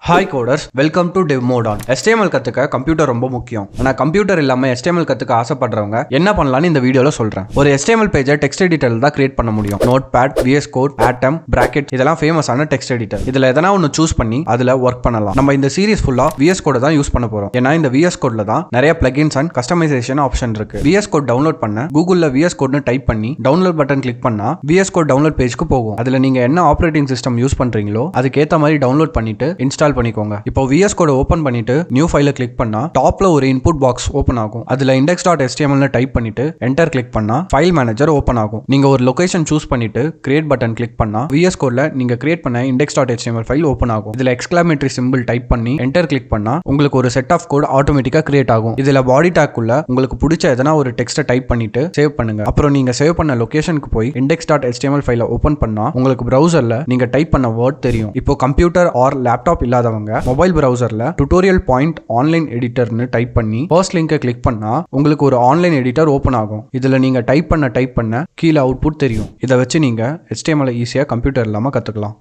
Hi coders, welcome to dev mode on. HTML கத்துக்க computer ரொம்ப முக்கியம். ஆனால் கம்ப்யூட்டர் இல்லாமல் HTML கத்துக்க ஆசைப்படுறவங்க என்ன பண்ணலாம்னு இந்த வீடியோவில் சொல்கிறேன். ஒரு HTML பேஜை டெக்ஸ்ட் எடிட்டரில் தான் கிரியேட் பண்ண முடியும். நோட் பேட், VS கோட், ஆட்டம், பிராக்கெட் இதெல்லாம் ஃபேமஸான டெக்ஸ்ட் எடிட்டர். இதில் எதனா ஒன்று சூஸ் பண்ணி அதில் ஒர்க் பண்ணலாம். நம்ம இந்த சீரிஸ் ஃபுல்லாக VS கோடை தான் யூஸ் பண்ண போகிறோம். ஏன்னா இந்த VS கோடில் தான் நிறைய பிளகின்ஸ் அண்ட் கஸ்டமைசேஷன் ஆப்ஷன் இருக்கு. VS கோட் டவுன்லோட் பண்ண கூகுளில் VS கோட்னு டைப் பண்ணி டவுன்லோட் பட்டன் கிளிக் பண்ணா VS கோட் டவுன்லோட் பேஜ்க்கு போகும். அதில் நீங்கள் என்ன ஆப்ரேட்டிங் சிஸ்டம் யூஸ் பண்ணுறீங்களோ அதுக்கேற்ற மாதிரி டவுன்லோட் பண்ணிட்டு இன்ஸ்டால் பண்ணிக்கோங்க. இப்போ VS கோட் ஓபன் பண்ணிட்டு நியூ ஃபைலை கிளிக் பண்ணா டாப்ல ஒரு இன்புட் பாக்ஸ் ஓபன் ஆகும். அதுல index.html டைப் பண்ணிட்டு என்டர் கிளிக் பண்ணா ஃபைல் மேனேஜர் ஓபன் ஆகும். நீங்க ஒரு லொகேஷன் சூஸ் பண்ணிட்டு கிரியேட் பட்டன் கிளிக் பண்ணா VS கோட்ல நீங்க கிரியேட் பண்ண index.html ஃபைல் ஓபன் ஆகும். இதுல எக்ஸ்கிளமேட்டரி சிம்பிள் டைப் பண்ணி என்டர் கிளிக் பண்ணா உங்களுக்கு ஒரு செட் ஆஃப் கோட் ஆட்டோமேட்டிக்கா கிரியேட் ஆகும். இதுல பாடி டாக் உள்ள உங்களுக்கு பிடிச்ச எதனா ஒரு டெக்ஸ்ட்டை டைப் பண்ணிட்டு சேவ் பண்ணுங்க. அப்புறம் நீங்க சேவ் பண்ண லொகேஷனுக்கு போய் index.html ஃபைலை ஓபன் பண்ணா உங்களுக்கு பிரவுசர்ல நீங்க டைப் பண்ண வேர்ட் தெரியும். இப்போ கம்ப்யூட்டர் ஆர் லேப்டாப் இல்லாதவங்க மொபைல் பிரவுசர்ல டுட்டோரியல் பாயிண்ட் ஆன்லைன் எடிட்டர்னு டைப் பண்ணி ஃபர்ஸ்ட் லிங்கை கிளிக் பண்ணா உங்களுக்கு ஒரு ஆன்லைன் எடிட்டர் ஓபன் ஆகும். இதுல நீங்க டைப் பண்ண கீழே அவுட்புட் தெரியும். இதை வச்சு நீங்க HTML ஈஸியா கம்ப்யூட்டர் இல்லாம கத்துக்கலாம்.